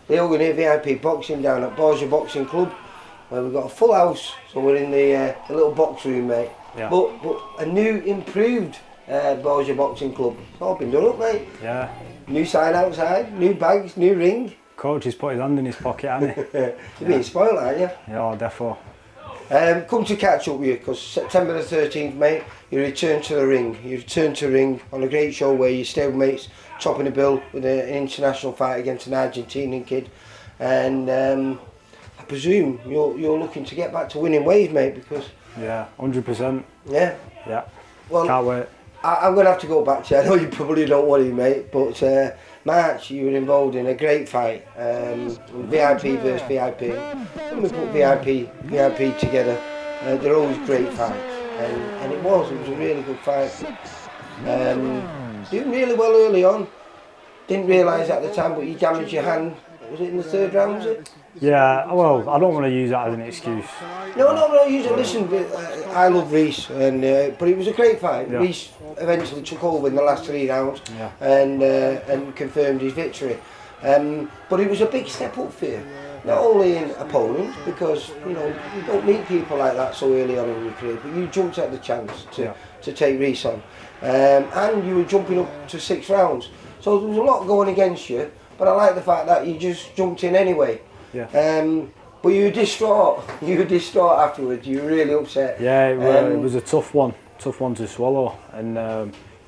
the Ogden VIP boxing down at Borgia Boxing Club. We've got a full house, so we're in the little box room, mate. Yeah. But a new, improved Borgia Boxing Club. It's all been done up, mate. Yeah. New sign outside, new bags, new ring. Coach has put his hand in his pocket, hasn't he? You're being spoiled, aren't you? Yeah, defo. Come to catch up with you, because September the 13th, mate, you return to the ring. You return to the ring on a great show where your stablemates topping the bill with an international fight against an Argentinian kid. And I presume you're looking to get back to winning ways, mate, because... Yeah, 100%. Yeah? Yeah. Well, can't wait. I'm going to have to go back to you. I know you probably don't want to, mate, but March, you were involved in a great fight. VIP versus VIP. When we put VIP together, they're always great fights. And it was a really good fight. Doing really well early on. Didn't realise at the time, but you damaged your hand. Was it in the third round, was it? Yeah, well, I don't want to use that as an excuse. No, use it. Listen, I love Reece, but it was a great fight. Yeah. Reece eventually took over in the last 3 rounds, Yeah. and confirmed his victory. But it was a big step up for you, not only in opponents, because you don't meet people like that so early on in your career, but you jumped at the chance to take Reece on, and you were jumping up to 6 rounds. So there was a lot going against you, but I like the fact that you just jumped in anyway. Yeah. But you were distraught. You were distraught afterwards. You were really upset. Yeah, it was a tough one to swallow. And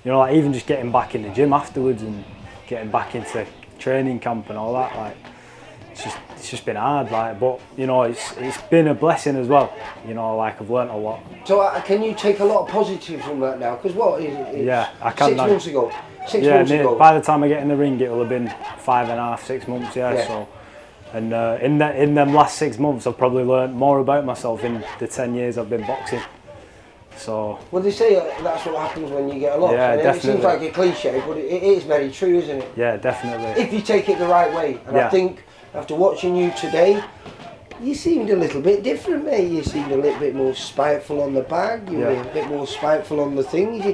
like even just getting back in the gym afterwards and getting back into training camp and all that, like it's just been hard. Like, but it's been a blessing as well. Like I've learnt a lot. So can you take a lot of positives from that now? Because yeah, I can. 6 months ago. 6 yeah, months ago. By the time I get in the ring, it will have been 5.5, 6 months. Yeah. So. And in them last 6 months, I've probably learnt more about myself in the 10 years I've been boxing. So. Well, they say that's what happens when you get a loss. Yeah, and definitely. It seems like a cliche, but it is very true, isn't it? Yeah, definitely. If you take it the right way. And I think after watching you today, you seemed a little bit different, mate. You seemed a little bit more spiteful on the bag. You were a bit more spiteful on the things.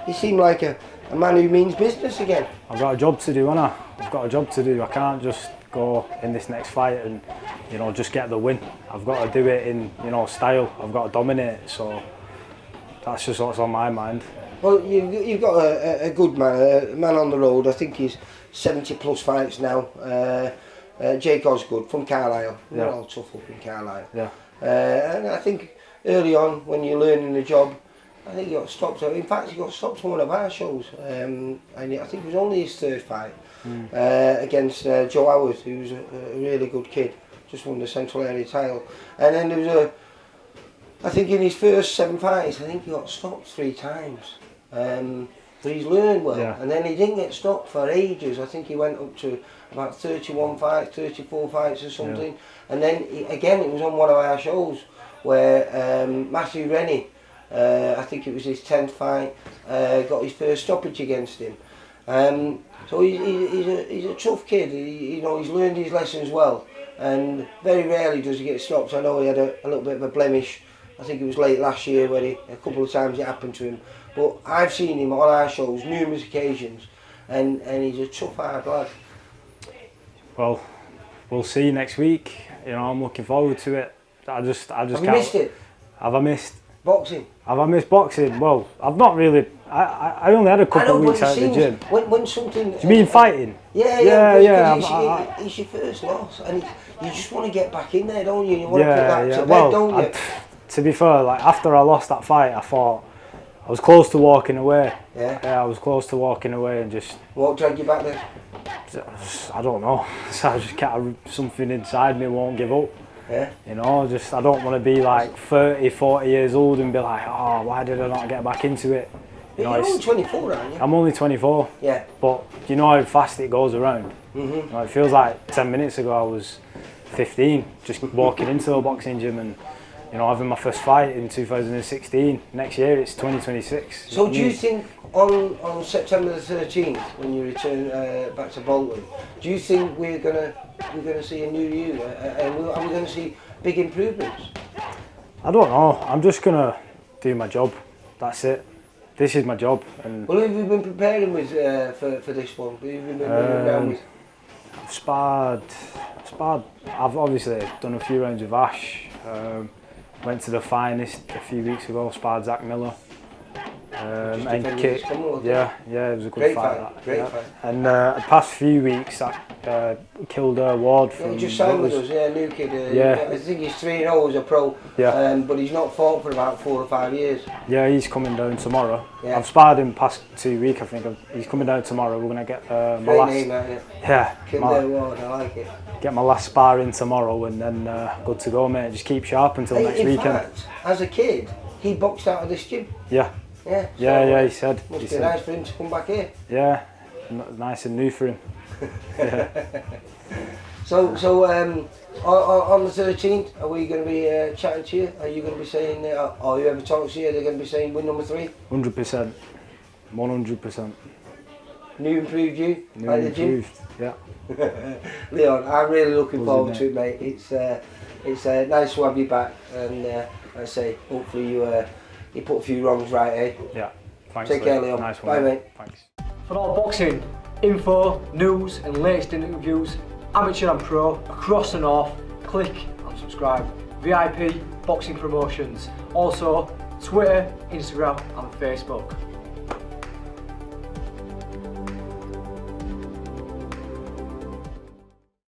You seem like a man who means business again. I've got a job to do, haven't I? I've got a job to do. I can't just go in this next fight and just get the win. I've got to do it in style. I've got to dominate. So that's just what's on my mind. Well, you've got a good man, a man on the road. I think he's 70 plus fights now. Jake Osgood from Carlisle. We're all tough up in Carlisle. Yeah. And I think early on when you're learning the job, I think he got stopped. In fact, he got stopped on one of our shows. And I think it was only his 3rd fight against Joe Howard, who's a really good kid. Just won the Central Area title. And then there was I think in his first 7 fights, I think he got stopped 3 times. But he's learned well. Yeah. And then he didn't get stopped for ages. I think he went up to about 31 fights, 34 fights or something. Yeah. And then, again, it was on one of our shows where Matthew Rennie, I think it was his 10th fight, got his first stoppage against him. So he's a tough kid. He's learned his lessons well. And very rarely does he get stopped. I know he had a little bit of a blemish. I think it was late last year where a couple of times it happened to him. But I've seen him on our shows numerous occasions, and he's a tough, hard lad. Well, we'll see next week. I'm looking forward to it. I just Have can't. you missed it? Have I missed boxing? Have I missed boxing? Well, I've not really. I only had a couple of weeks out of the gym. When something. Do you mean fighting? Yeah. It's your first loss, and you just want to get back in there, don't you? You want to put that to bed, don't you? To be fair, like after I lost that fight, I thought I was close to walking away. Yeah. Yeah, I was close to walking away and just. What dragged you back there? I don't know. So I just can't. Something inside me won't give up. Yeah. I don't want to be like 30, 40 years old and be like, oh, why did I not get back into it? You're only 24, aren't you? I'm only 24. Yeah. But you know how fast it goes around? Mm-hmm. It feels like 10 minutes ago I was 15, just walking into a boxing gym and having my first fight in 2016. Next year it's 2026. So do you think on September the 13th, when you return back to Bolton, do you think we're gonna see a new you? And are we going to see big improvements? I don't know. I'm just gonna do my job. That's it. This is my job. And well, who have you been preparing with for this one? Who have you been running around with? I've obviously done a few rounds with Ash. Went to the finest a few weeks ago. Sparred Zach Miller. And Kit. Yeah, it was a good fight. Great fight. And the past few weeks, I killed Ward from. He just signed with us, new kid. I think he's 3-0 as a pro. Yeah. But he's not fought for about 4 or 5 years. Yeah, he's coming down tomorrow. Yeah. I've sparred him past 2 weeks, I think. He's coming down tomorrow. We're gonna get my Great last. name, isn't it? Yeah. Kildare Ward, I like it. Get my last sparring tomorrow, and then good to go, mate. Just keep sharp until next weekend. Fact, as a kid, he boxed out of this gym. Yeah. Yeah. Yeah, he said. Must be nice for him to come back here. Yeah, nice and new for him. Yeah. So on the 13th, are we going to be chatting to you? Are you going to be saying, or whoever talks to you, they're going to be saying win number 3? 100%. 100%. New improved you? New like improved, the gym? yeah. Leon, I'm really looking forward it, to it, mate. It's nice to have you back, and like I say, hopefully you put a few wrongs right, eh? Yeah. Thanks. Take care, Leon. Nice one. Bye, mate. Thanks. For all boxing info, news and latest interviews, amateur and pro, across the north, click and subscribe. VIP Boxing Promotions. Also, Twitter, Instagram and Facebook.